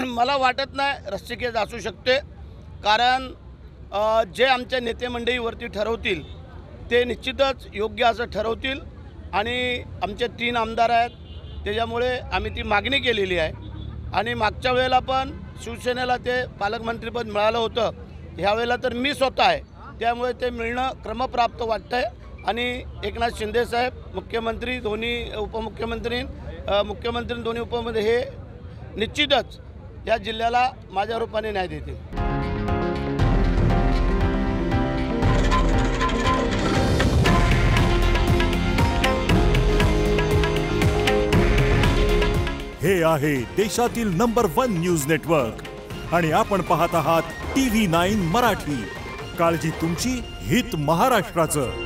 मला वाटत नाही रस्सीखेच असू शकते, कारण जे आमच्या नेते मंडळीवरती ठरवतील ते निश्चितच योग्य असं ठरवतील आणि आमचे 3 आमदार आहेत, त्याच्यामुळे आम्ही ती मागणी केलेली आहे आणि मागच्या वेळेला पण शिवसेनेला ते पालकमंत्रीपद मिळालं होतं, ह्यावेळेला तर मी स्वतः आहे, त्यामुळे ते मिळणं क्रमप्राप्त वाटतं आहे आणि एकनाथ शिंदेसाहेब मुख्यमंत्री, दोन्ही उपमुख्यमंत्री, मुख्यमंत्री दोन्ही उपमुख्यमंत्री हे निश्चितच या जिल्ह्याला माझ्या रूपाने न्याय देतील। हे आहे देशातील नंबर 1 न्यूज नेटवर्क आणि आपण पाहत आहात TV9 मराठी। काळजी तुमची, हित महाराष्ट्राचं।